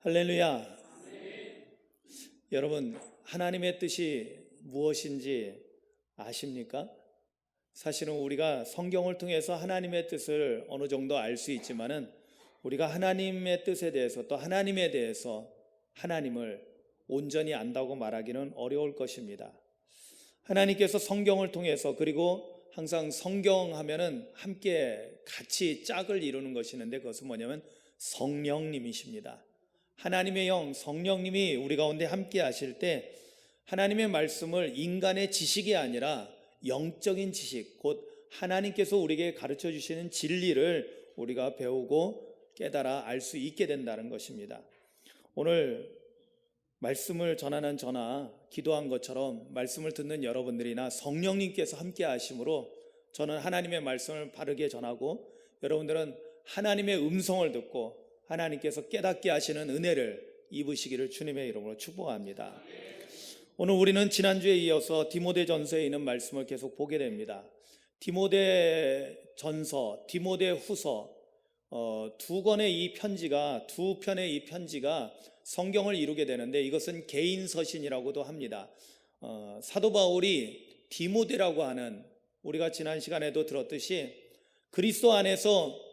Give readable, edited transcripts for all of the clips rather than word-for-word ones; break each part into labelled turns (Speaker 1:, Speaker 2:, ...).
Speaker 1: 할렐루야. 여러분, 하나님의 뜻이 무엇인지 아십니까? 사실은 우리가 성경을 통해서 하나님의 뜻을 어느 정도 알 수 있지만은 우리가 하나님의 뜻에 대해서 또 하나님에 대해서 하나님을 온전히 안다고 말하기는 어려울 것입니다. 하나님께서 성경을 통해서, 그리고 항상 성경하면은 함께 같이 짝을 이루는 것이 있는데 그것은 뭐냐면 성령님이십니다. 하나님의 영 성령님이 우리 가운데 함께 하실 때 하나님의 말씀을 인간의 지식이 아니라 영적인 지식, 곧 하나님께서 우리에게 가르쳐 주시는 진리를 우리가 배우고 깨달아 알 수 있게 된다는 것입니다. 오늘 말씀을 전하는 저나 기도한 것처럼 말씀을 듣는 여러분들이나 성령님께서 함께 하심으로 저는 하나님의 말씀을 바르게 전하고 여러분들은 하나님의 음성을 듣고 하나님께서 깨닫게 하시는 은혜를 입으시기를 주님의 이름으로 축복합니다. 오늘 우리는 지난주에 이어서 디모데전서에 있는 말씀을 계속 보게 됩니다. 디모데전서, 디모데후서 두 편의 이 편지가 성경을 이루게 되는데 이것은 개인 서신이라고도 합니다. 사도 바울이 디모데라고 하는, 우리가 지난 시간에도 들었듯이 그리스도 안에서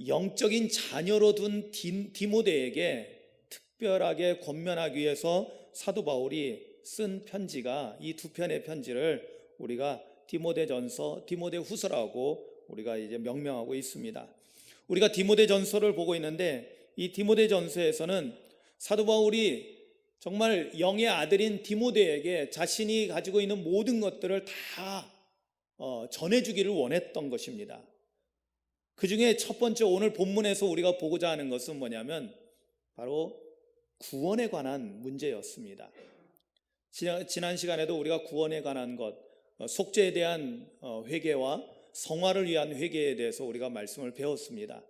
Speaker 1: 영적인 자녀로 둔 디모데에게 특별하게 권면하기 위해서 사도 바울이 쓴 편지가 이 두 편의 편지를 우리가 디모데전서, 디모데후서라고 우리가 이제 명명하고 있습니다. 우리가 디모데전서를 보고 있는데 이 디모데전서에서는 사도 바울이 정말 영의 아들인 디모데에게 자신이 가지고 있는 모든 것들을 다 전해주기를 원했던 것입니다. 그 중에 첫 번째 오늘 본문에서 우리가 보고자 하는 것은 뭐냐면 바로 구원에 관한 문제였습니다. 지난 시간에도 우리가 구원에 관한 것, 속죄에 대한 회개와 성화를 위한 회개에 대해서 우리가 말씀을 배웠습니다.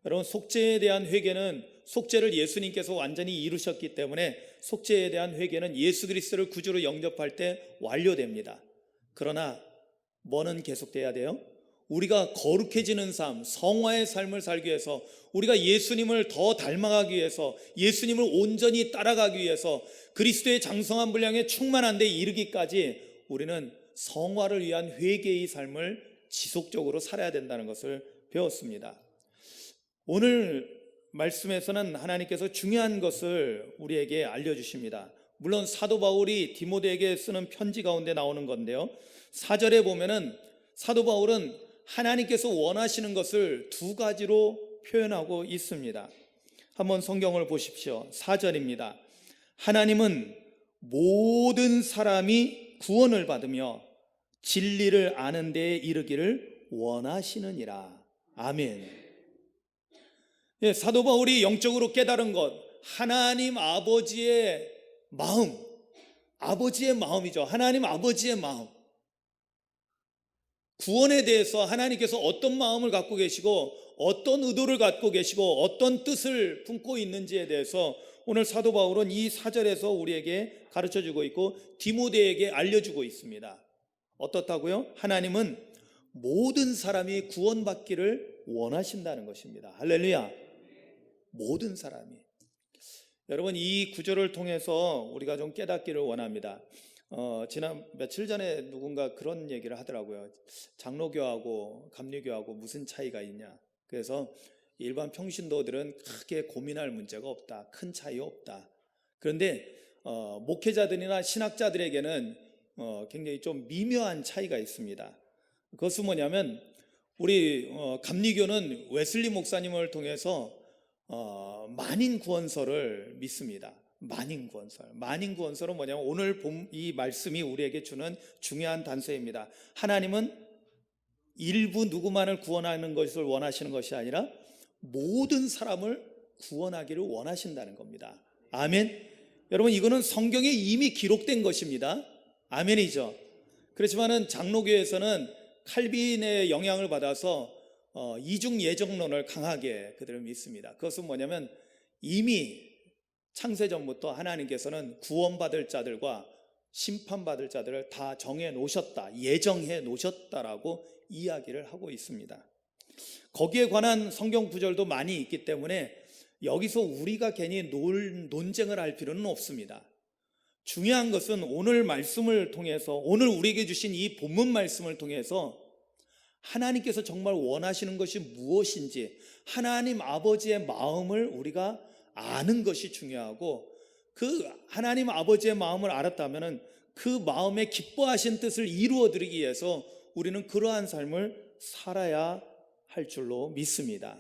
Speaker 1: 여러분, 속죄에 대한 회개는 속죄를 예수님께서 완전히 이루셨기 때문에 속죄에 대한 회개는 예수 그리스도를 구주로 영접할 때 완료됩니다. 그러나 뭐는 계속돼야 돼요? 우리가 거룩해지는 삶, 성화의 삶을 살기 위해서, 우리가 예수님을 더 닮아가기 위해서, 예수님을 온전히 따라가기 위해서 그리스도의 장성한 분량에 충만한 데 이르기까지 우리는 성화를 위한 회개의 삶을 지속적으로 살아야 된다는 것을 배웠습니다. 오늘 말씀에서는 하나님께서 중요한 것을 우리에게 알려주십니다. 물론 사도 바울이 디모데에게 쓰는 편지 가운데 나오는 건데요, 4절에 보면은 사도 바울은 하나님께서 원하시는 것을 두 가지로 표현하고 있습니다. 한번 성경을 보십시오. 4절입니다. 하나님은 모든 사람이 구원을 받으며 진리를 아는 데에 이르기를 원하시느니라. 아멘. 예, 사도 바울이 영적으로 깨달은 것, 하나님 아버지의 마음, 아버지의 마음이죠. 하나님 아버지의 마음. 구원에 대해서 하나님께서 어떤 마음을 갖고 계시고 어떤 의도를 갖고 계시고 어떤 뜻을 품고 있는지에 대해서 오늘 사도 바울은 이 4절에서 우리에게 가르쳐주고 있고 디모데에게 알려주고 있습니다. 어떻다고요? 하나님은 모든 사람이 구원받기를 원하신다는 것입니다. 할렐루야. 모든 사람이. 여러분, 이 구절을 통해서 우리가 좀 깨닫기를 원합니다. 지난 며칠 전에 누군가 그런 얘기를 하더라고요. 장로교하고 감리교하고 무슨 차이가 있냐. 그래서 일반 평신도들은 크게 고민할 문제가 없다, 큰 차이 없다. 그런데 목회자들이나 신학자들에게는 굉장히 좀 미묘한 차이가 있습니다. 그것은 뭐냐면 우리 감리교는 웨슬리 목사님을 통해서 만인 구원설을 믿습니다. 만인 구원설은 뭐냐면 오늘 본 이 말씀이 우리에게 주는 중요한 단서입니다. 하나님은 일부 누구만을 구원하는 것을 원하시는 것이 아니라 모든 사람을 구원하기를 원하신다는 겁니다. 아멘. 여러분, 이거는 성경에 이미 기록된 것입니다. 아멘이죠. 그렇지만은 장로교에서는 칼빈의 영향을 받아서 이중 예정론을 강하게 그들은 믿습니다. 그것은 뭐냐면 이미 창세전부터 하나님께서는 구원받을 자들과 심판받을 자들을 다 정해 놓으셨다, 예정해 놓으셨다라고 이야기를 하고 있습니다. 거기에 관한 성경 구절도 많이 있기 때문에 여기서 우리가 괜히 논쟁을 할 필요는 없습니다. 중요한 것은 오늘 말씀을 통해서, 오늘 우리에게 주신 이 본문 말씀을 통해서 하나님께서 정말 원하시는 것이 무엇인지 하나님 아버지의 마음을 우리가 아는 것이 중요하고, 그 하나님 아버지의 마음을 알았다면 그 마음에 기뻐하신 뜻을 이루어드리기 위해서 우리는 그러한 삶을 살아야 할 줄로 믿습니다.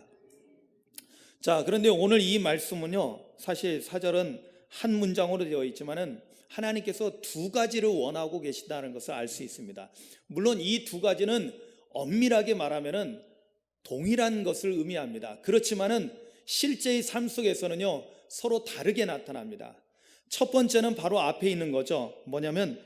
Speaker 1: 자, 그런데 오늘 이 말씀은요, 사실 4절은 한 문장으로 되어 있지만은 하나님께서 두 가지를 원하고 계신다는 것을 알 수 있습니다. 물론 이 두 가지는 엄밀하게 말하면은 동일한 것을 의미합니다. 그렇지만은 실제의 삶 속에서는요, 서로 다르게 나타납니다. 첫 번째는 바로 앞에 있는 거죠. 뭐냐면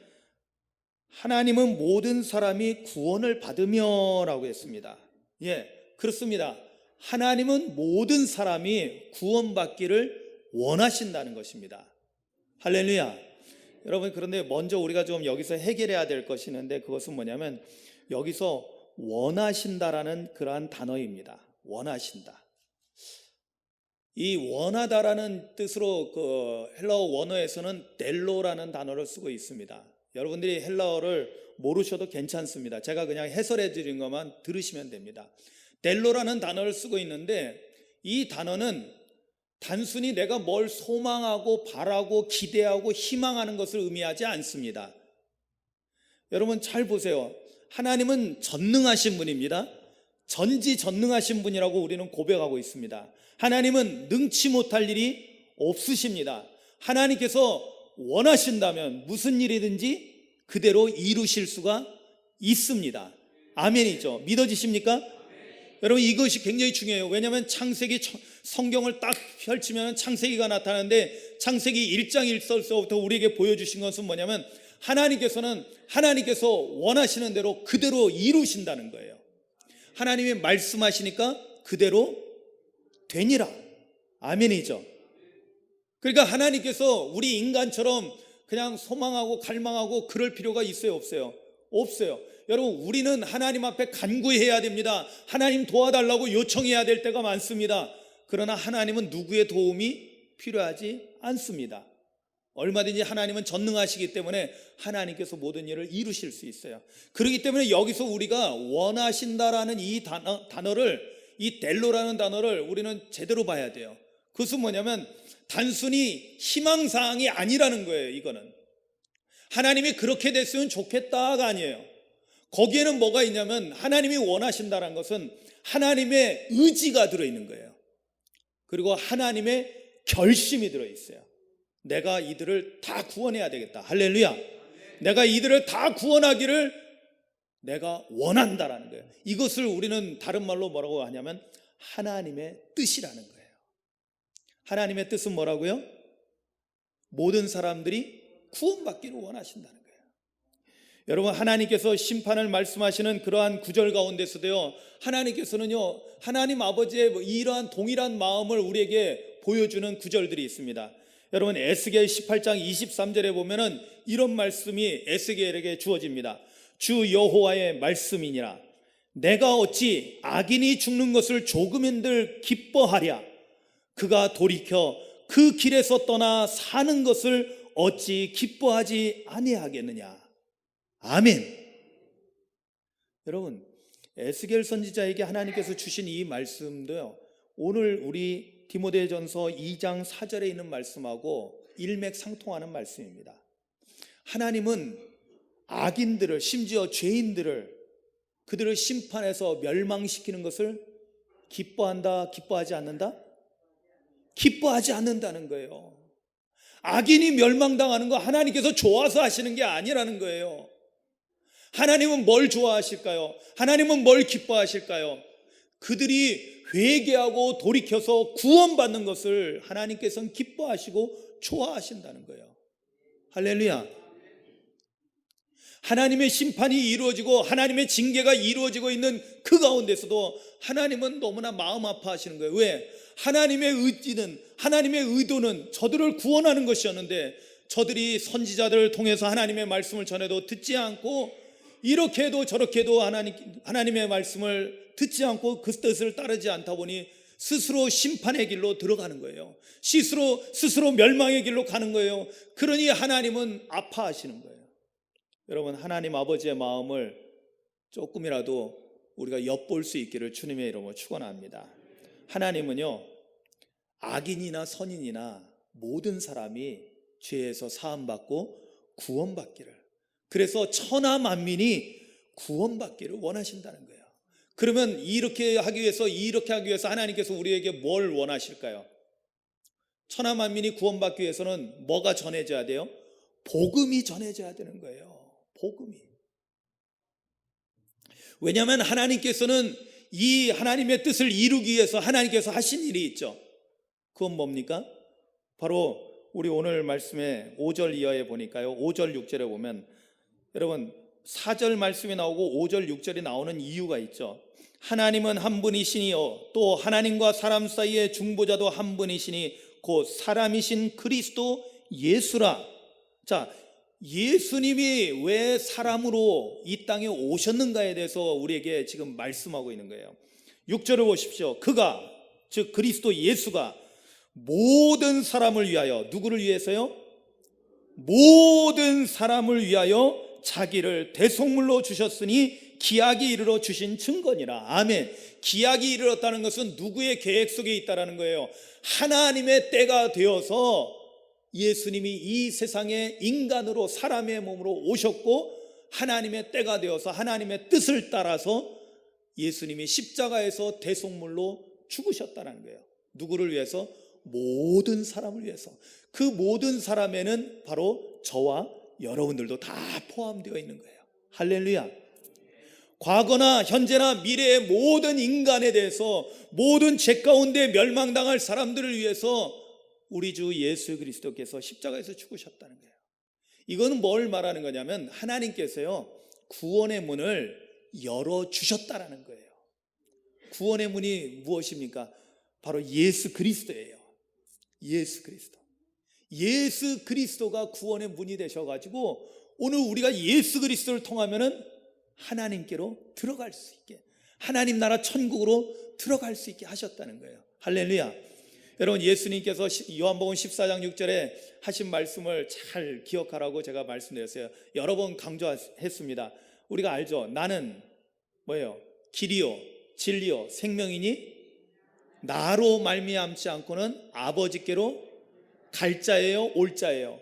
Speaker 1: 하나님은 모든 사람이 구원을 받으며라고 했습니다. 예, 그렇습니다. 하나님은 모든 사람이 구원받기를 원하신다는 것입니다. 할렐루야. 여러분, 그런데 먼저 우리가 좀 여기서 해결해야 될 것이 있는데, 그것은 뭐냐면 여기서 원하신다라는 그러한 단어입니다. 원하신다. 이 원하다라는 뜻으로 그 헬라어 원어에서는 델로라는 단어를 쓰고 있습니다. 여러분들이 헬라어를 모르셔도 괜찮습니다. 제가 그냥 해설해 드린 것만 들으시면 됩니다. 델로라는 단어를 쓰고 있는데, 이 단어는 단순히 내가 뭘 소망하고 바라고 기대하고 희망하는 것을 의미하지 않습니다. 여러분 잘 보세요. 하나님은 전능하신 분입니다. 전지전능하신 분이라고 우리는 고백하고 있습니다. 하나님은 능치 못할 일이 없으십니다. 하나님께서 원하신다면 무슨 일이든지 그대로 이루실 수가 있습니다. 아멘이죠. 믿어지십니까? 여러분, 이것이 굉장히 중요해요. 왜냐하면 창세기, 성경을 딱 펼치면 창세기가 나타나는데, 창세기 1장 1절서부터 우리에게 보여주신 것은 뭐냐면 하나님께서 원하시는 대로 그대로 이루신다는 거예요. 하나님이 말씀하시니까 그대로 되니라. 아멘이죠. 그러니까 하나님께서 우리 인간처럼 그냥 소망하고 갈망하고 그럴 필요가 있어요, 없어요? 없어요. 여러분, 우리는 하나님 앞에 간구해야 됩니다. 하나님 도와달라고 요청해야 될 때가 많습니다. 그러나 하나님은 누구의 도움이 필요하지 않습니다. 얼마든지 하나님은 전능하시기 때문에 하나님께서 모든 일을 이루실 수 있어요. 그렇기 때문에 여기서 우리가 원하신다라는 이 단어를, 이 델로라는 단어를 우리는 제대로 봐야 돼요. 그것은 뭐냐면 단순히 희망사항이 아니라는 거예요. 이거는 하나님이 그렇게 됐으면 좋겠다가 아니에요. 거기에는 뭐가 있냐면 하나님이 원하신다는 것은 하나님의 의지가 들어있는 거예요. 그리고 하나님의 결심이 들어있어요. 내가 이들을 다 구원해야 되겠다. 할렐루야. 내가 이들을 다 구원하기를 내가 원한다라는 거예요. 이것을 우리는 다른 말로 뭐라고 하냐면 하나님의 뜻이라는 거예요. 하나님의 뜻은 뭐라고요? 모든 사람들이 구원받기를 원하신다는 거예요. 여러분, 하나님께서 심판을 말씀하시는 그러한 구절 가운데서도요, 하나님께서는요, 하나님 아버지의 이러한 동일한 마음을 우리에게 보여주는 구절들이 있습니다. 여러분, 에스겔 18장 23절에 보면은 이런 말씀이 에스겔에게 주어집니다. 주 여호와의 말씀이니라. 내가 어찌 악인이 죽는 것을 조금인들 기뻐하랴. 그가 돌이켜 그 길에서 떠나 사는 것을 어찌 기뻐하지 아니하겠느냐. 아멘. 여러분, 에스겔 선지자에게 하나님께서 주신 이 말씀도요, 오늘 우리 디모데전서 2장 4절에 있는 말씀하고 일맥상통하는 말씀입니다. 하나님은 악인들을, 심지어 죄인들을, 그들을 심판해서 멸망시키는 것을 기뻐한다, 기뻐하지 않는다? 기뻐하지 않는다는 거예요. 악인이 멸망당하는 거 하나님께서 좋아서 하시는 게 아니라는 거예요. 하나님은 뭘 좋아하실까요? 하나님은 뭘 기뻐하실까요? 그들이 회개하고 돌이켜서 구원받는 것을 하나님께서는 기뻐하시고 좋아하신다는 거예요. 할렐루야. 하나님의 심판이 이루어지고 하나님의 징계가 이루어지고 있는 그 가운데서도 하나님은 너무나 마음 아파하시는 거예요. 왜? 하나님의 의도는 저들을 구원하는 것이었는데, 저들이 선지자들을 통해서 하나님의 말씀을 전해도 듣지 않고, 이렇게 해도 저렇게 해도 하나님의 말씀을 듣지 않고 그 뜻을 따르지 않다 보니 스스로 심판의 길로 들어가는 거예요. 스스로 멸망의 길로 가는 거예요. 그러니 하나님은 아파하시는 거예요. 여러분, 하나님 아버지의 마음을 조금이라도 우리가 엿볼 수 있기를 주님의 이름으로 축원합니다. 하나님은요, 악인이나 선인이나 모든 사람이 죄에서 사함받고 구원받기를, 그래서 천하 만민이 구원받기를 원하신다는 거예요. 그러면 이렇게 하기 위해서 하나님께서 우리에게 뭘 원하실까요? 천하 만민이 구원받기 위해서는 뭐가 전해져야 돼요? 복음이 전해져야 되는 거예요. 복음이. 왜냐하면 하나님께서는 이 하나님의 뜻을 이루기 위해서 하나님께서 하신 일이 있죠. 그건 뭡니까? 바로 우리 오늘 말씀의 5절 이하에 보니까요, 5절 6절에 보면 여러분 4절 말씀이 나오고 5절 6절이 나오는 이유가 있죠. 하나님은 한 분이시니요 또 하나님과 사람 사이의 중보자도 한 분이시니 곧 사람이신 그리스도 예수라. 자, 예수님이 왜 사람으로 이 땅에 오셨는가에 대해서 우리에게 지금 말씀하고 있는 거예요. 6절을 보십시오. 그가, 즉 그리스도 예수가 모든 사람을 위하여, 누구를 위해서요? 모든 사람을 위하여 자기를 대속물로 주셨으니 기약이 이르러 주신 증거니라. 아멘. 기약이 이르렀다는 것은 누구의 계획 속에 있다라는 거예요. 하나님의 때가 되어서 예수님이 이 세상에 인간으로 사람의 몸으로 오셨고, 하나님의 때가 되어서 하나님의 뜻을 따라서 예수님이 십자가에서 대속물로 죽으셨다는 거예요. 누구를 위해서? 모든 사람을 위해서. 그 모든 사람에는 바로 저와 여러분들도 다 포함되어 있는 거예요. 할렐루야. 과거나 현재나 미래의 모든 인간에 대해서, 모든 죄 가운데 멸망당할 사람들을 위해서 우리 주 예수 그리스도께서 십자가에서 죽으셨다는 거예요. 이거는 뭘 말하는 거냐면 하나님께서요, 구원의 문을 열어주셨다라는 거예요. 구원의 문이 무엇입니까? 바로 예수 그리스도예요. 예수 그리스도. 예수 그리스도가 구원의 문이 되셔가지고 오늘 우리가 예수 그리스도를 통하면은 하나님께로 들어갈 수 있게, 하나님 나라 천국으로 들어갈 수 있게 하셨다는 거예요. 할렐루야. 여러분, 예수님께서 요한복음 14장 6절에 하신 말씀을 잘 기억하라고 제가 말씀드렸어요. 여러 번 강조했습니다. 우리가 알죠? 나는 뭐예요? 길이요 진리요 생명이니 나로 말미암지 않고는 아버지께로 갈 자예요, 올 자예요?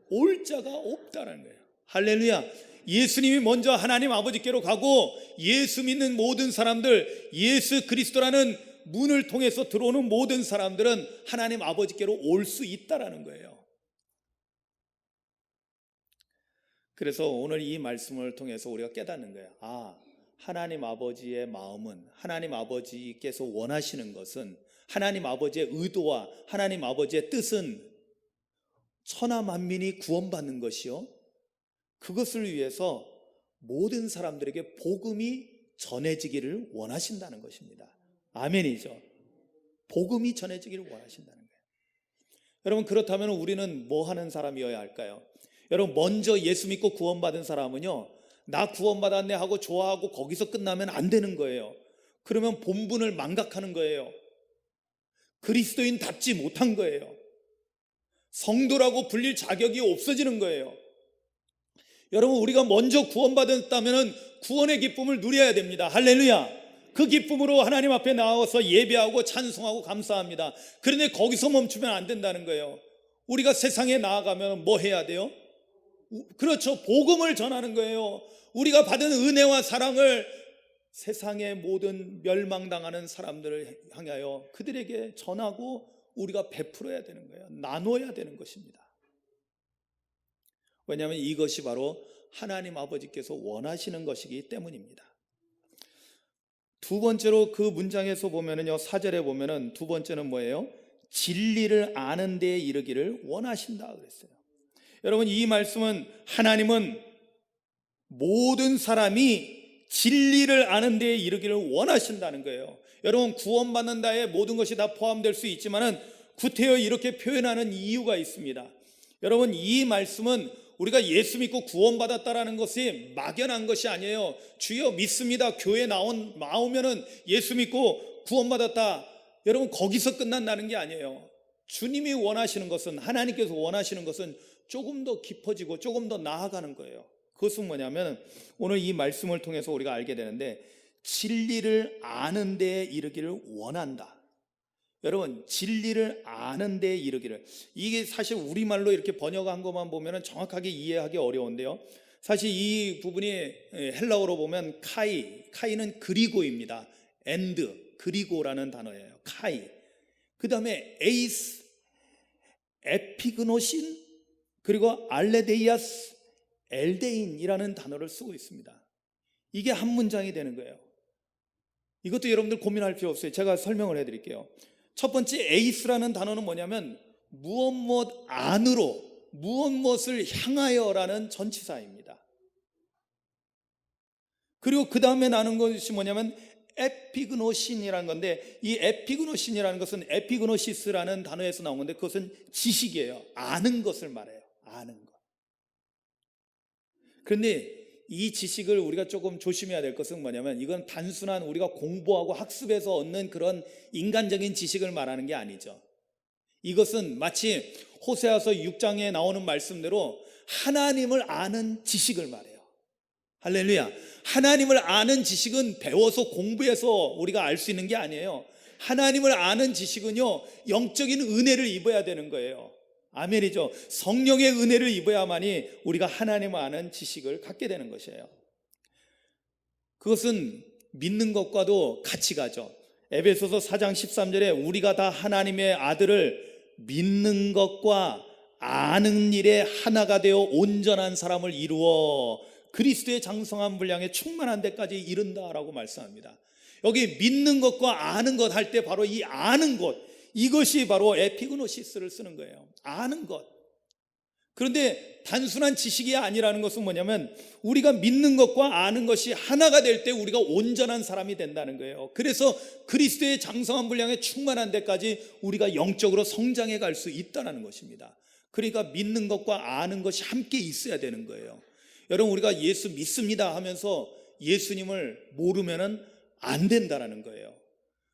Speaker 1: 올 자가 없다는 거예요. 할렐루야. 예수님이 먼저 하나님 아버지께로 가고, 예수 믿는 모든 사람들, 예수 그리스도라는 문을 통해서 들어오는 모든 사람들은 하나님 아버지께로 올 수 있다라는 거예요. 그래서 오늘 이 말씀을 통해서 우리가 깨닫는 거예요. 아, 하나님 아버지의 마음은, 하나님 아버지께서 원하시는 것은, 하나님 아버지의 의도와 하나님 아버지의 뜻은 천하 만민이 구원받는 것이요, 그것을 위해서 모든 사람들에게 복음이 전해지기를 원하신다는 것입니다. 아멘이죠. 복음이 전해지기를 원하신다는 거예요. 여러분, 그렇다면 우리는 뭐 하는 사람이어야 할까요? 여러분, 먼저 예수 믿고 구원받은 사람은요, 나 구원받았네 하고 좋아하고 거기서 끝나면 안 되는 거예요. 그러면 본분을 망각하는 거예요. 그리스도인답지 못한 거예요. 성도라고 불릴 자격이 없어지는 거예요. 여러분, 우리가 먼저 구원받았다면 구원의 기쁨을 누려야 됩니다. 할렐루야. 그 기쁨으로 하나님 앞에 나와서 예배하고 찬송하고 감사합니다. 그런데 거기서 멈추면 안 된다는 거예요. 우리가 세상에 나아가면 뭐 해야 돼요? 그렇죠. 복음을 전하는 거예요. 우리가 받은 은혜와 사랑을 세상의 모든 멸망당하는 사람들을 향하여 그들에게 전하고 우리가 베풀어야 되는 거예요. 나눠야 되는 것입니다. 왜냐하면 이것이 바로 하나님 아버지께서 원하시는 것이기 때문입니다. 두 번째로 그 문장에서 보면은요, 4절에 보면은 두 번째는 뭐예요? 진리를 아는 데에 이르기를 원하신다 그랬어요. 여러분, 이 말씀은 하나님은 모든 사람이 진리를 아는 데에 이르기를 원하신다는 거예요. 여러분, 구원받는다에 모든 것이 다 포함될 수 있지만은 구태여 이렇게 표현하는 이유가 있습니다. 여러분, 이 말씀은 우리가 예수 믿고 구원받았다라는 것이 막연한 것이 아니에요. 주여 믿습니다, 교회 나오면은 예수 믿고 구원받았다, 여러분 거기서 끝난다는 게 아니에요. 주님이 원하시는 것은, 하나님께서 원하시는 것은 조금 더 깊어지고 조금 더 나아가는 거예요. 그것은 뭐냐면 오늘 이 말씀을 통해서 우리가 알게 되는데, 진리를 아는 데에 이르기를 원한다. 여러분, 진리를 아는 데에 이르기를, 이게 사실 우리말로 이렇게 번역한 것만 보면 정확하게 이해하기 어려운데요, 사실 이 부분이 헬라어로 보면 카이는 그리고입니다. and, 그리고라는 단어예요. 카이. 그 다음에 에이스, 에피그노신, 그리고 알레데이아스, 엘데인이라는 단어를 쓰고 있습니다. 이게 한 문장이 되는 거예요. 이것도 여러분들 고민할 필요 없어요. 제가 설명을 해드릴게요. 첫 번째 에이스라는 단어는 뭐냐면 무엇 안으로, 무엇을 향하여라는 전치사입니다. 그리고 그 다음에 나는 것이 뭐냐면 에피그노신이라는 건데, 이 에피그노신이라는 것은 에피그노시스라는 단어에서 나온 건데, 그것은 지식이에요. 아는 것을 말해요. 아는 것. 그런데 이 지식을 우리가 조금 조심해야 될 것은 뭐냐면, 이건 단순한 우리가 공부하고 학습해서 얻는 그런 인간적인 지식을 말하는 게 아니죠. 이것은 마치 호세아서 6장에 나오는 말씀대로 하나님을 아는 지식을 말해요. 할렐루야. 하나님을 아는 지식은 배워서 공부해서 우리가 알 수 있는 게 아니에요. 하나님을 아는 지식은요, 영적인 은혜를 입어야 되는 거예요. 아멘이죠. 성령의 은혜를 입어야만이 우리가 하나님을 아는 지식을 갖게 되는 것이에요. 그것은 믿는 것과도 같이 가죠. 에베소서 4장 13절에 우리가 다 하나님의 아들을 믿는 것과 아는 일에 하나가 되어 온전한 사람을 이루어 그리스도의 장성한 분량에 충만한 데까지 이른다라고 말씀합니다. 여기 믿는 것과 아는 것 할 때 바로 이 아는 것, 이것이 바로 에피그노시스를 쓰는 거예요. 아는 것. 그런데 단순한 지식이 아니라는 것은 뭐냐면, 우리가 믿는 것과 아는 것이 하나가 될 때 우리가 온전한 사람이 된다는 거예요. 그래서 그리스도의 장성한 분량에 충만한 데까지 우리가 영적으로 성장해 갈 수 있다는 것입니다. 그러니까 믿는 것과 아는 것이 함께 있어야 되는 거예요. 여러분, 우리가 예수 믿습니다 하면서 예수님을 모르면은 안 된다라는 거예요.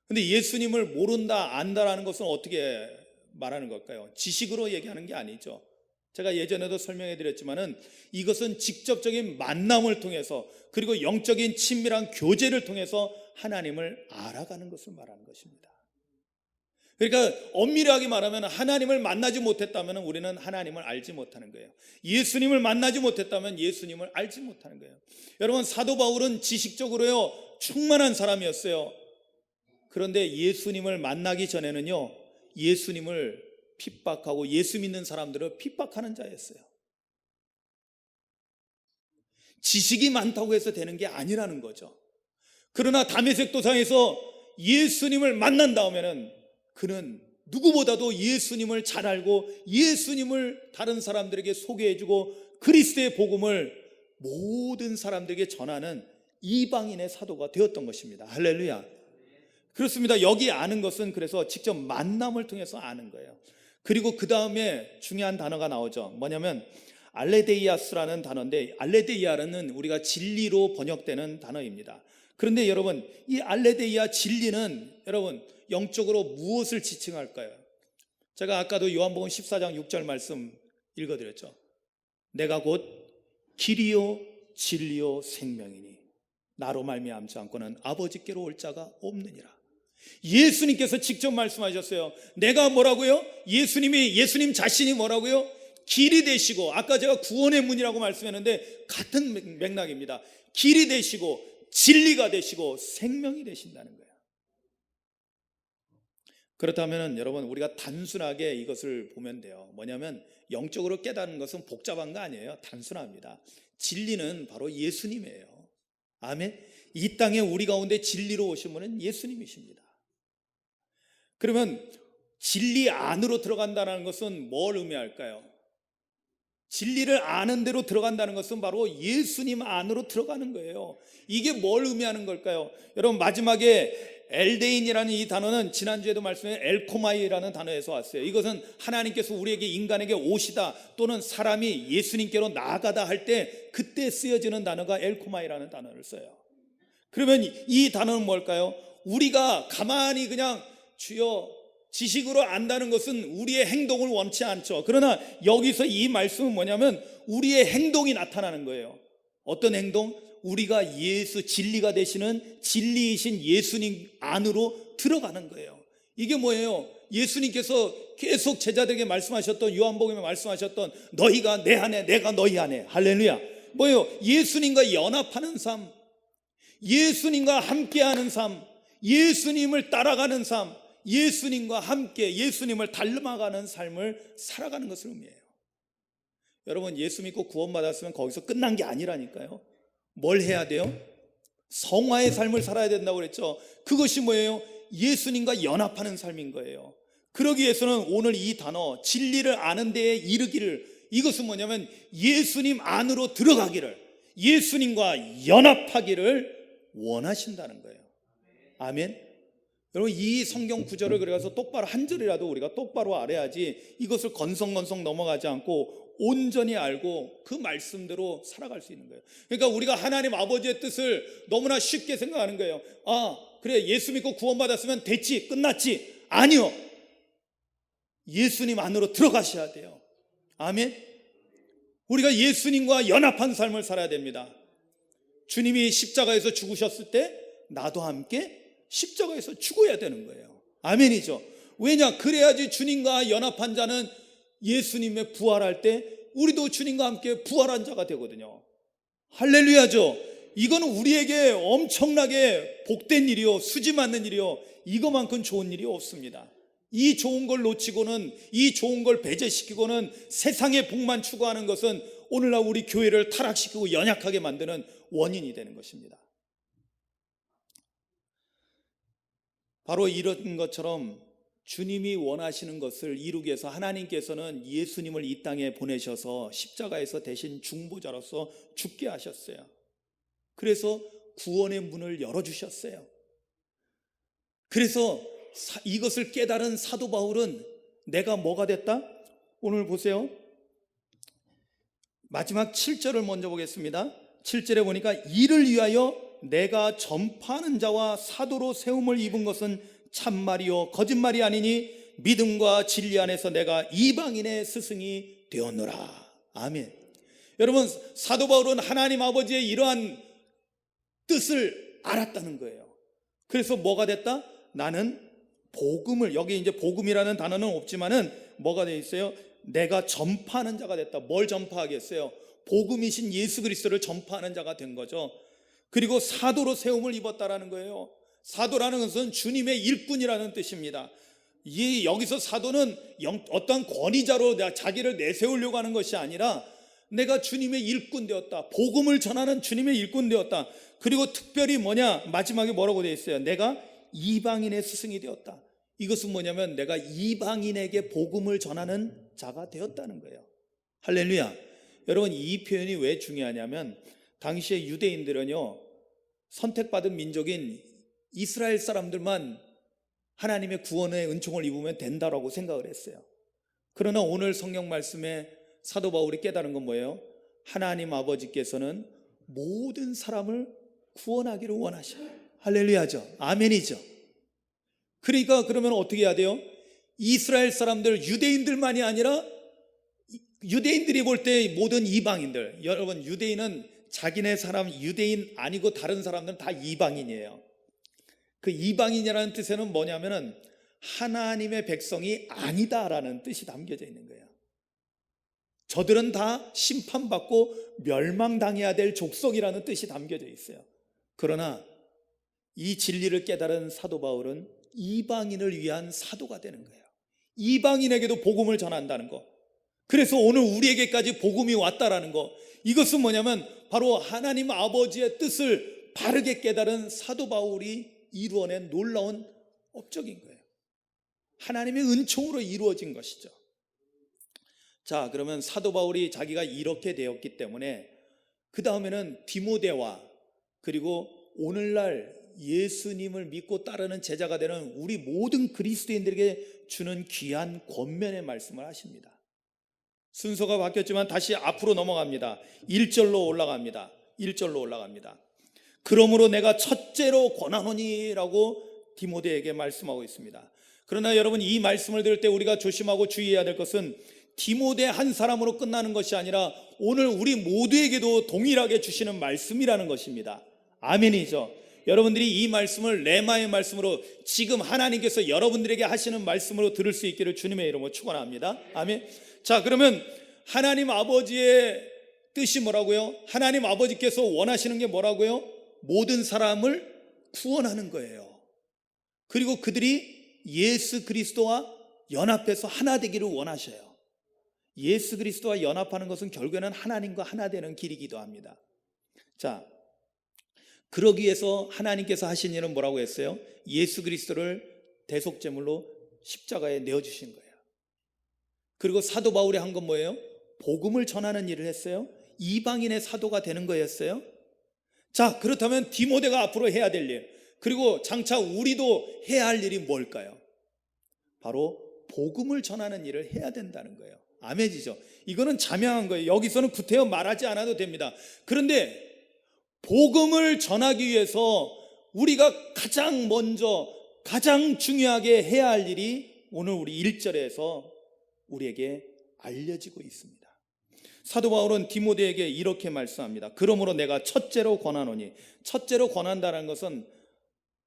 Speaker 1: 근데 예수님을 모른다, 안다라는 것은 어떻게 말하는 걸까요? 지식으로 얘기하는 게 아니죠. 제가 예전에도 설명해 드렸지만은 이것은 직접적인 만남을 통해서, 그리고 영적인 친밀한 교제를 통해서 하나님을 알아가는 것을 말하는 것입니다. 그러니까 엄밀하게 말하면 하나님을 만나지 못했다면 우리는 하나님을 알지 못하는 거예요. 예수님을 만나지 못했다면 예수님을 알지 못하는 거예요. 여러분, 사도 바울은 지식적으로요 충만한 사람이었어요. 그런데 예수님을 만나기 전에는요, 예수님을 핍박하고 예수 믿는 사람들을 핍박하는 자였어요. 지식이 많다고 해서 되는 게 아니라는 거죠. 그러나 다메섹 도상에서 예수님을 만난 다음에는 그는 누구보다도 예수님을 잘 알고 예수님을 다른 사람들에게 소개해주고 그리스도의 복음을 모든 사람들에게 전하는 이방인의 사도가 되었던 것입니다. 할렐루야. 그렇습니다. 여기 아는 것은 그래서 직접 만남을 통해서 아는 거예요. 그리고 그 다음에 중요한 단어가 나오죠. 뭐냐면 알레데이아스라는 단어인데, 알레데이아는 우리가 진리로 번역되는 단어입니다. 그런데 여러분, 이 알레데이아 진리는 여러분 영적으로 무엇을 지칭할까요? 제가 아까도 요한복음 14장 6절 말씀 읽어드렸죠. 내가 곧 길이요 진리요 생명이니 나로 말미암지 않고는 아버지께로 올 자가 없느니라. 예수님께서 직접 말씀하셨어요. 내가 뭐라고요? 예수님 자신이 뭐라고요? 길이 되시고, 아까 제가 구원의 문이라고 말씀했는데 같은 맥락입니다. 길이 되시고 진리가 되시고 생명이 되신다는 거예요. 그렇다면 여러분, 우리가 단순하게 이것을 보면 돼요. 뭐냐면 영적으로 깨닫는 것은 복잡한 거 아니에요. 단순합니다. 진리는 바로 예수님이에요. 아멘. 이 땅에 우리 가운데 진리로 오신 분은 예수님이십니다. 그러면 진리 안으로 들어간다는 것은 뭘 의미할까요? 진리를 아는 대로 들어간다는 것은 바로 예수님 안으로 들어가는 거예요. 이게 뭘 의미하는 걸까요? 여러분, 마지막에 엘데인이라는 이 단어는 지난주에도 말씀해 엘코마이라는 단어에서 왔어요. 이것은 하나님께서 우리에게, 인간에게 오시다 또는 사람이 예수님께로 나아가다 할 때 그때 쓰여지는 단어가 엘코마이라는 단어를 써요. 그러면 이 단어는 뭘까요? 우리가 가만히 그냥 주여, 지식으로 안다는 것은 우리의 행동을 원치 않죠. 그러나 여기서 이 말씀은 뭐냐면 우리의 행동이 나타나는 거예요. 어떤 행동? 우리가 진리가 되시는 진리이신 예수님 안으로 들어가는 거예요. 이게 뭐예요? 예수님께서 계속 제자들에게 말씀하셨던, 요한복음에 말씀하셨던 너희가 내 안에 내가 너희 안에, 할렐루야. 뭐예요? 예수님과 연합하는 삶, 예수님과 함께하는 삶, 예수님을 따라가는 삶, 예수님과 함께 예수님을 닮아가는 삶을 살아가는 것을 의미해요. 여러분, 예수 믿고 구원받았으면 거기서 끝난 게 아니라니까요. 뭘 해야 돼요? 성화의 삶을 살아야 된다고 그랬죠. 그것이 뭐예요? 예수님과 연합하는 삶인 거예요. 그러기 위해서는 오늘 이 단어 진리를 아는 데에 이르기를, 이것은 뭐냐면 예수님 안으로 들어가기를, 예수님과 연합하기를 원하신다는 거예요. 아멘. 여러분, 이 성경 구절을 그래서 똑바로 한 절이라도 우리가 똑바로 알아야지 이것을 건성건성 넘어가지 않고 온전히 알고 그 말씀대로 살아갈 수 있는 거예요. 그러니까 우리가 하나님 아버지의 뜻을 너무나 쉽게 생각하는 거예요. 아, 그래, 예수 믿고 구원받았으면 됐지, 끝났지. 아니요, 예수님 안으로 들어가셔야 돼요. 아멘. 우리가 예수님과 연합한 삶을 살아야 됩니다. 주님이 십자가에서 죽으셨을 때 나도 함께 십자가에서 죽어야 되는 거예요. 아멘이죠. 왜냐? 그래야지 주님과 연합한 자는 예수님의 부활할 때 우리도 주님과 함께 부활한 자가 되거든요. 할렐루야죠. 이거는 우리에게 엄청나게 복된 일이요, 수지 맞는 일이요, 이거만큼 좋은 일이 없습니다. 이 좋은 걸 놓치고는, 이 좋은 걸 배제시키고는 세상의 복만 추구하는 것은 오늘날 우리 교회를 타락시키고 연약하게 만드는 원인이 되는 것입니다. 바로 이런 것처럼 주님이 원하시는 것을 이루기 위해서 하나님께서는 예수님을 이 땅에 보내셔서 십자가에서 대신 중보자로서 죽게 하셨어요. 그래서 구원의 문을 열어주셨어요. 그래서 이것을 깨달은 사도 바울은 내가 뭐가 됐다? 오늘 보세요. 마지막 7절을 먼저 보겠습니다. 7절에 보니까 이를 위하여 내가 전파하는 자와 사도로 세움을 입은 것은 참말이요 거짓말이 아니니 믿음과 진리 안에서 내가 이방인의 스승이 되었노라. 아멘. 여러분, 사도 바울은 하나님 아버지의 이러한 뜻을 알았다는 거예요. 그래서 뭐가 됐다? 나는 복음을, 여기 이제 복음이라는 단어는 없지만은 뭐가 되어 있어요? 내가 전파하는 자가 됐다. 뭘 전파하겠어요? 복음이신 예수 그리스도를 전파하는 자가 된 거죠. 그리고 사도로 세움을 입었다라는 거예요. 사도라는 것은 주님의 일꾼이라는 뜻입니다. 여기서 사도는 어떤 권위자로 자기를 내세우려고 하는 것이 아니라 내가 주님의 일꾼 되었다. 복음을 전하는 주님의 일꾼 되었다. 그리고 특별히 뭐냐? 마지막에 뭐라고 되어 있어요? 내가 이방인의 스승이 되었다. 이것은 뭐냐면 내가 이방인에게 복음을 전하는 자가 되었다는 거예요. 할렐루야. 여러분, 이 표현이 왜 중요하냐면 당시에 유대인들은요, 선택받은 민족인 이스라엘 사람들만 하나님의 구원의 은총을 입으면 된다라고 생각을 했어요. 그러나 오늘 성경 말씀에 사도 바울이 깨달은 건 뭐예요? 하나님 아버지께서는 모든 사람을 구원하기를 원하셔요. 할렐루야죠. 아멘이죠. 그러니까 그러면 어떻게 해야 돼요? 이스라엘 사람들, 유대인들만이 아니라 유대인들이 볼 때 모든 이방인들, 여러분, 유대인은 자기네 사람, 유대인 아니고 다른 사람들은 다 이방인이에요. 그 이방인이라는 뜻에는 뭐냐면은 하나님의 백성이 아니다라는 뜻이 담겨져 있는 거예요. 저들은 다 심판받고 멸망당해야 될 족속이라는 뜻이 담겨져 있어요. 그러나 이 진리를 깨달은 사도 바울은 이방인을 위한 사도가 되는 거예요. 이방인에게도 복음을 전한다는 거. 그래서 오늘 우리에게까지 복음이 왔다라는 거. 이것은 뭐냐면 바로 하나님 아버지의 뜻을 바르게 깨달은 사도 바울이 이루어낸 놀라운 업적인 거예요. 하나님의 은총으로 이루어진 것이죠. 자, 그러면 사도 바울이 자기가 이렇게 되었기 때문에 그 다음에는 디모데와 그리고 오늘날 예수님을 믿고 따르는 제자가 되는 우리 모든 그리스도인들에게 주는 귀한 권면의 말씀을 하십니다. 순서가 바뀌었지만 다시 앞으로 넘어갑니다. 1절로 올라갑니다. 1절로 올라갑니다. 그러므로 내가 첫째로 권하노니라고 디모데에게 말씀하고 있습니다. 그러나 여러분, 이 말씀을 들을 때 우리가 조심하고 주의해야 될 것은 디모데 한 사람으로 끝나는 것이 아니라 오늘 우리 모두에게도 동일하게 주시는 말씀이라는 것입니다. 아멘이죠. 여러분들이 이 말씀을 레마의 말씀으로 지금 하나님께서 여러분들에게 하시는 말씀으로 들을 수 있기를 주님의 이름으로 축원합니다. 아멘. 자, 그러면 하나님 아버지의 뜻이 뭐라고요? 하나님 아버지께서 원하시는 게 뭐라고요? 모든 사람을 구원하는 거예요. 그리고 그들이 예수 그리스도와 연합해서 하나 되기를 원하셔요. 예수 그리스도와 연합하는 것은 결국에는 하나님과 하나 되는 길이기도 합니다. 자, 그러기 위해서 하나님께서 하신 일은 뭐라고 했어요? 예수 그리스도를 대속제물로 십자가에 내어주신 거예요. 그리고 사도 바울이 한 건 뭐예요? 복음을 전하는 일을 했어요. 이방인의 사도가 되는 거였어요. 자, 그렇다면 디모데가 앞으로 해야 될 일, 그리고 장차 우리도 해야 할 일이 뭘까요? 바로 복음을 전하는 일을 해야 된다는 거예요. 아멘이죠. 이거는 자명한 거예요. 여기서는 구태여 말하지 않아도 됩니다. 그런데 복음을 전하기 위해서 우리가 가장 먼저 가장 중요하게 해야 할 일이 오늘 우리 1절에서 우리에게 알려지고 있습니다. 사도 바울은 디모데에게 이렇게 말씀합니다. 그러므로 내가 첫째로 권하노니, 첫째로 권한다는 것은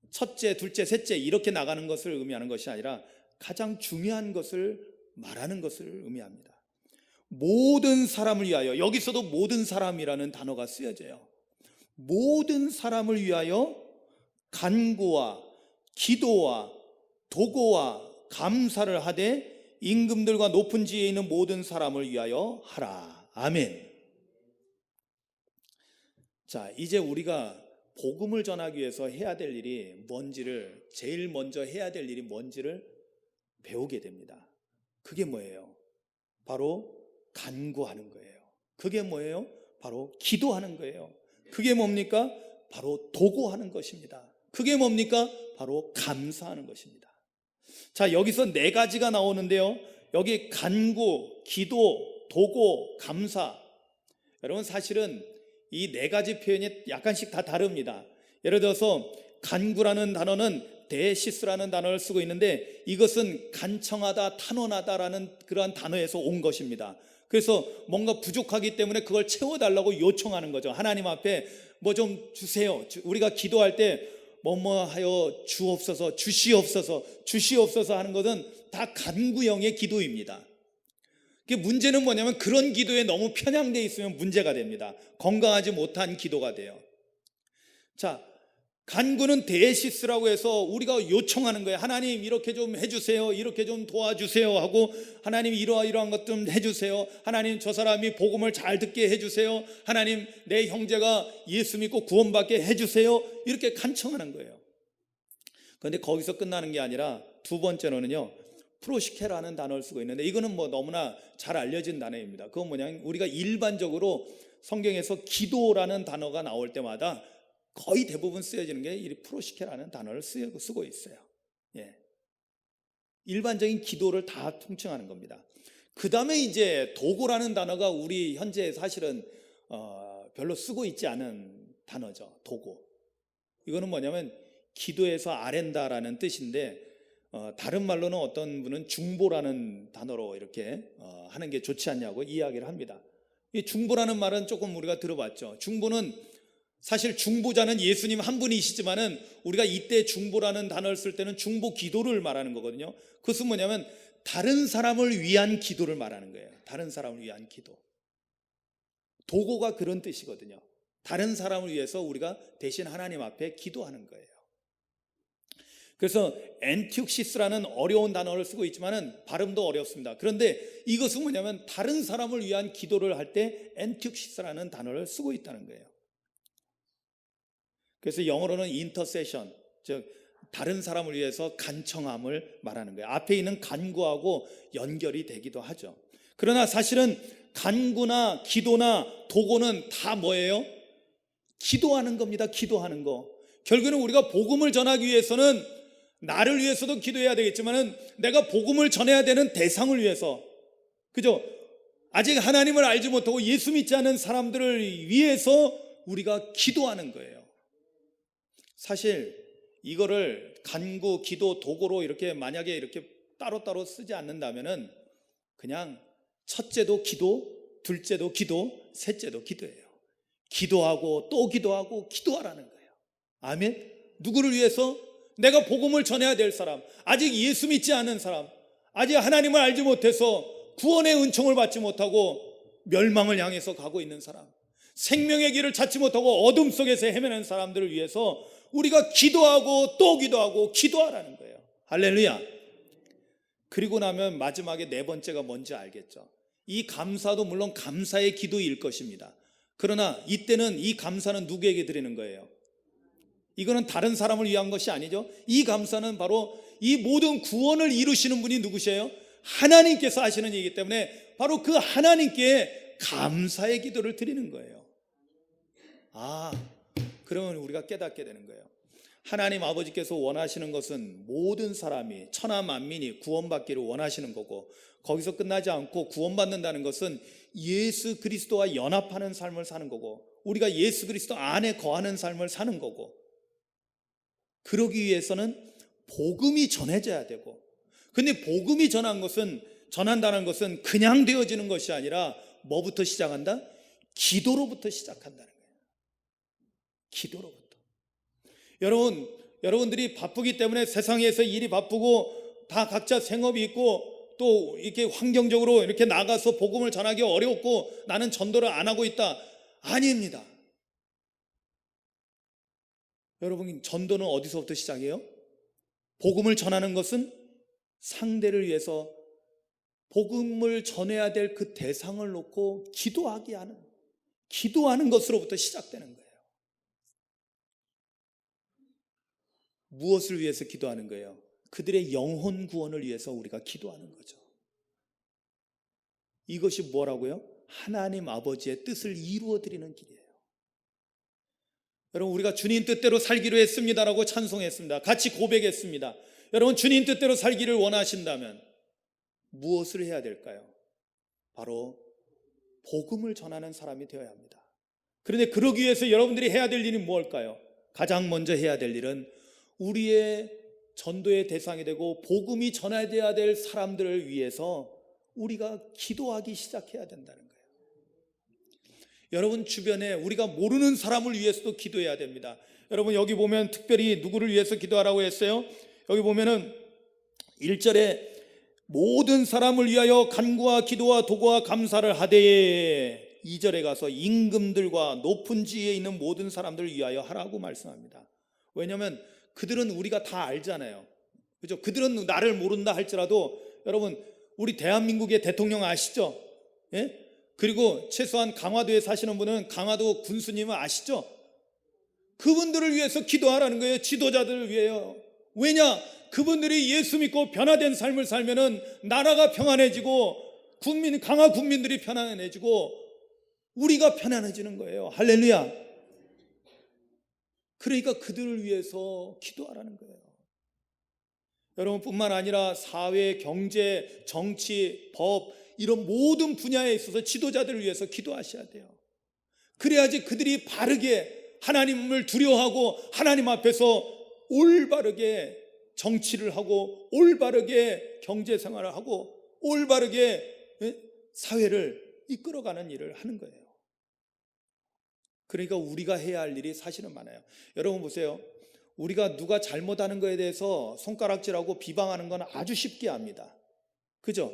Speaker 1: 첫째, 둘째, 셋째 이렇게 나가는 것을 의미하는 것이 아니라 가장 중요한 것을 말하는 것을 의미합니다. 모든 사람을 위하여, 여기서도 모든 사람이라는 단어가 쓰여져요. 모든 사람을 위하여 간구와 기도와 도고와 감사를 하되 임금들과 높은 지위에 있는 모든 사람을 위하여 하라. 아멘. 자, 이제 우리가 복음을 전하기 위해서 해야 될 일이 뭔지를, 제일 먼저 해야 될 일이 뭔지를 배우게 됩니다. 그게 뭐예요? 바로 간구하는 거예요. 그게 뭐예요? 바로 기도하는 거예요. 그게 뭡니까? 바로 도고하는 것입니다. 그게 뭡니까? 바로 감사하는 것입니다. 자, 여기서 네 가지가 나오는데요. 여기 간구, 기도, 도고, 감사. 여러분, 사실은 이 네 가지 표현이 약간씩 다 다릅니다. 예를 들어서 간구라는 단어는 데시스라는 단어를 쓰고 있는데, 이것은 간청하다, 탄원하다라는 그러한 단어에서 온 것입니다. 그래서 뭔가 부족하기 때문에 그걸 채워달라고 요청하는 거죠. 하나님 앞에 뭐 좀 주세요. 우리가 기도할 때 뭐뭐하여 주옵소서, 주시옵소서, 주시옵소서 하는 것은 다 간구형의 기도입니다. 문제는 뭐냐면 그런 기도에 너무 편향되어 있으면 문제가 됩니다. 건강하지 못한 기도가 돼요. 자, 간구는 데시스라고 해서 우리가 요청하는 거예요. 하나님 이렇게 좀 해주세요, 이렇게 좀 도와주세요 하고, 하나님 이러한 것 좀 해주세요, 하나님 저 사람이 복음을 잘 듣게 해주세요, 하나님 내 형제가 예수 믿고 구원받게 해주세요, 이렇게 간청하는 거예요. 그런데 거기서 끝나는 게 아니라 두 번째로는요, 프로시케라는 단어를 쓰고 있는데, 이거는 뭐 너무나 잘 알려진 단어입니다. 그건 뭐냐면 우리가 일반적으로 성경에서 기도라는 단어가 나올 때마다 거의 대부분 쓰여지는 게 이 프로시케라는 단어를 쓰고 있어요. 예. 일반적인 기도를 다 통칭하는 겁니다. 그 다음에 이제 도고라는 단어가 우리 현재 사실은 별로 쓰고 있지 않은 단어죠. 도고. 이거는 뭐냐면 기도에서 아랜다라는 뜻인데, 다른 말로는 어떤 분은 중보라는 단어로 이렇게 하는 게 좋지 않냐고 이야기를 합니다. 이 중보라는 말은 조금 우리가 들어봤죠. 중보는 사실 중보자는 예수님 한 분이시지만은 우리가 이때 중보라는 단어를 쓸 때는 중보 기도를 말하는 거거든요. 그것은 뭐냐면 다른 사람을 위한 기도를 말하는 거예요. 다른 사람을 위한 기도. 도고가 그런 뜻이거든요. 다른 사람을 위해서 우리가 대신 하나님 앞에 기도하는 거예요. 그래서 엔티옥시스라는 어려운 단어를 쓰고 있지만은 발음도 어렵습니다. 그런데 이것은 뭐냐면 다른 사람을 위한 기도를 할 때 엔티옥시스라는 단어를 쓰고 있다는 거예요. 그래서 영어로는 인터세션, 즉 다른 사람을 위해서 간청함을 말하는 거예요. 앞에 있는 간구하고 연결이 되기도 하죠. 그러나 사실은 간구나 기도나 도고는 다 뭐예요? 기도하는 겁니다. 기도하는 거. 결국에는 우리가 복음을 전하기 위해서는 나를 위해서도 기도해야 되겠지만은 내가 복음을 전해야 되는 대상을 위해서, 그죠? 아직 하나님을 알지 못하고 예수 믿지 않은 사람들을 위해서 우리가 기도하는 거예요. 사실 이거를 간구, 기도, 도구로 이렇게 만약에 이렇게 따로따로 쓰지 않는다면은 그냥 첫째도 기도, 둘째도 기도, 셋째도 기도예요. 기도하고 또 기도하고 기도하라는 거예요. 아멘. 누구를 위해서? 내가 복음을 전해야 될 사람, 아직 예수 믿지 않은 사람, 아직 하나님을 알지 못해서 구원의 은총을 받지 못하고 멸망을 향해서 가고 있는 사람, 생명의 길을 찾지 못하고 어둠 속에서 헤매는 사람들을 위해서 우리가 기도하고 또 기도하고 기도하라는 거예요. 할렐루야. 그리고 나면 마지막에 네 번째가 뭔지 알겠죠? 이 감사도 물론 감사의 기도일 것입니다. 그러나 이때는 이 감사는 누구에게 드리는 거예요? 이거는 다른 사람을 위한 것이 아니죠. 이 감사는 바로 이 모든 구원을 이루시는 분이 누구세요? 하나님께서 하시는 일이기 때문에 바로 그 하나님께 감사의 기도를 드리는 거예요. 그러면 우리가 깨닫게 되는 거예요. 하나님 아버지께서 원하시는 것은 모든 사람이, 천하 만민이 구원받기를 원하시는 거고, 거기서 끝나지 않고 구원받는다는 것은 예수 그리스도와 연합하는 삶을 사는 거고, 우리가 예수 그리스도 안에 거하는 삶을 사는 거고, 그러기 위해서는 복음이 전해져야 되고, 근데 복음이 전한다는 것은 그냥 되어지는 것이 아니라 뭐부터 시작한다? 기도로부터 시작한다는 거예요. 기도로부터. 여러분들이 바쁘기 때문에 세상에서 일이 바쁘고 다 각자 생업이 있고 또 이렇게 환경적으로 이렇게 나가서 복음을 전하기 어렵고 나는 전도를 안 하고 있다. 아닙니다. 여러분, 전도는 어디서부터 시작해요? 복음을 전하는 것은 상대를 위해서 복음을 전해야 될 그 대상을 놓고 기도하는 것으로부터 시작되는 거예요. 무엇을 위해서 기도하는 거예요? 그들의 영혼 구원을 위해서 우리가 기도하는 거죠. 이것이 뭐라고요? 하나님 아버지의 뜻을 이루어드리는 길이에요. 여러분, 우리가 주님 뜻대로 살기로 했습니다라고 찬송했습니다. 같이 고백했습니다. 여러분, 주님 뜻대로 살기를 원하신다면 무엇을 해야 될까요? 바로 복음을 전하는 사람이 되어야 합니다. 그런데 그러기 위해서 여러분들이 해야 될 일은 무엇일까요? 가장 먼저 해야 될 일은 우리의 전도의 대상이 되고 복음이 전해져야 될 사람들을 위해서 우리가 기도하기 시작해야 된다는 거예요. 여러분 주변에 우리가 모르는 사람을 위해서도 기도해야 됩니다. 여러분 여기 보면 특별히 누구를 위해서 기도하라고 했어요? 여기 보면은 1절에 모든 사람을 위하여 간구와 기도와 도구와 감사를 하되, 2절에 가서 임금들과 높은 지위에 있는 모든 사람들을 위하여 하라고 말씀합니다. 왜냐하면 그들은 우리가 다 알잖아요. 그죠? 그들은 나를 모른다 할지라도 여러분 우리 대한민국의 대통령 아시죠? 예? 그리고 최소한 강화도에 사시는 분은 강화도 군수님은 아시죠? 그분들을 위해서 기도하라는 거예요. 지도자들을 위해요. 왜냐? 그분들이 예수 믿고 변화된 삶을 살면은 나라가 평안해지고 강화 국민들이 편안해지고 우리가 편안해지는 거예요. 할렐루야. 그러니까 그들을 위해서 기도하라는 거예요. 여러분뿐만 아니라 사회, 경제, 정치, 법 이런 모든 분야에 있어서 지도자들을 위해서 기도하셔야 돼요. 그래야지 그들이 바르게 하나님을 두려워하고 하나님 앞에서 올바르게 정치를 하고 올바르게 경제생활을 하고 올바르게 사회를 이끌어가는 일을 하는 거예요. 그러니까 우리가 해야 할 일이 사실은 많아요. 여러분 보세요. 우리가 누가 잘못하는 것에 대해서 손가락질하고 비방하는 건 아주 쉽게 합니다. 그죠?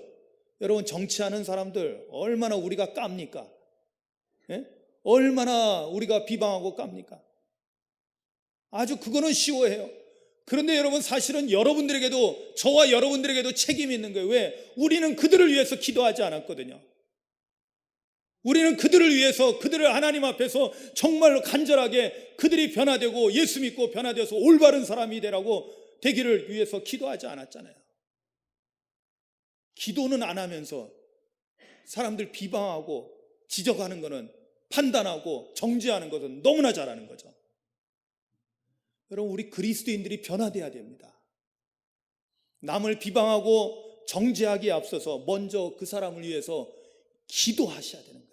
Speaker 1: 여러분 정치하는 사람들 얼마나 우리가 깝니까? 예? 얼마나 우리가 비방하고 깝니까? 아주 그거는 쉬워해요. 그런데 여러분 사실은 여러분들에게도, 저와 여러분들에게도 책임이 있는 거예요. 왜? 우리는 그들을 위해서 기도하지 않았거든요. 우리는 그들을 위해서, 그들을 하나님 앞에서 정말로 간절하게 그들이 변화되고 예수 믿고 변화되어서 올바른 사람이 되기를 위해서 기도하지 않았잖아요. 기도는 안 하면서 사람들 비방하고 지적하는 것은, 판단하고 정죄하는 것은 너무나 잘하는 거죠. 여러분 우리 그리스도인들이 변화돼야 됩니다. 남을 비방하고 정죄하기에 앞서서 먼저 그 사람을 위해서 기도하셔야 되는 거예요.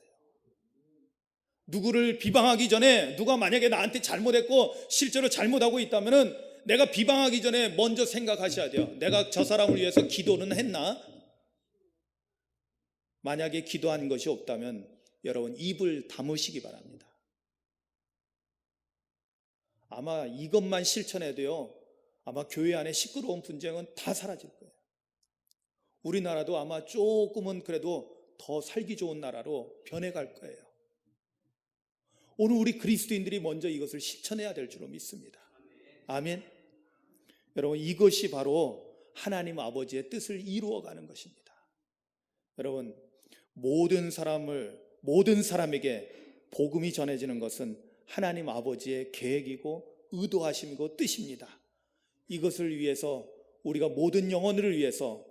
Speaker 1: 누구를 비방하기 전에 누가 만약에 나한테 잘못했고 실제로 잘못하고 있다면은 내가 비방하기 전에 먼저 생각하셔야 돼요. 내가 저 사람을 위해서 기도는 했나? 만약에 기도한 것이 없다면 여러분 입을 다무시기 바랍니다. 아마 이것만 실천해도요, 아마 교회 안에 시끄러운 분쟁은 다 사라질 거예요. 우리나라도 아마 조금은 그래도 더 살기 좋은 나라로 변해갈 거예요. 오늘 우리 그리스도인들이 먼저 이것을 실천해야 될 줄로 믿습니다. 아멘. 여러분, 이것이 바로 하나님 아버지의 뜻을 이루어가는 것입니다. 여러분, 모든 사람에게 복음이 전해지는 것은 하나님 아버지의 계획이고 의도하심이고 뜻입니다. 이것을 위해서 우리가 모든 영혼들을 위해서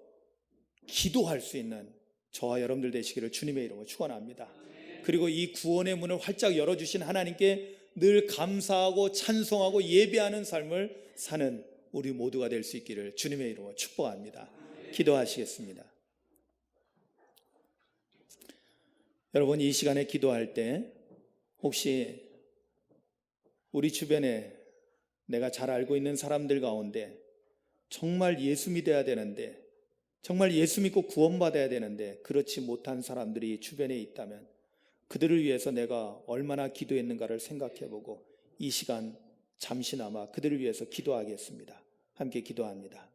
Speaker 1: 기도할 수 있는 저와 여러분들 되시기를 주님의 이름으로 축원합니다. 그리고 이 구원의 문을 활짝 열어주신 하나님께 늘 감사하고 찬송하고 예배하는 삶을 사는 우리 모두가 될 수 있기를 주님의 이름으로 축복합니다. 기도하시겠습니다. 여러분, 이 시간에 기도할 때 혹시 우리 주변에 내가 잘 알고 있는 사람들 가운데 정말 예수 믿어야 되는데, 정말 예수 믿고 구원받아야 되는데 그렇지 못한 사람들이 주변에 있다면 그들을 위해서 내가 얼마나 기도했는가를 생각해보고 이 시간 잠시나마 그들을 위해서 기도하겠습니다. 함께 기도합니다.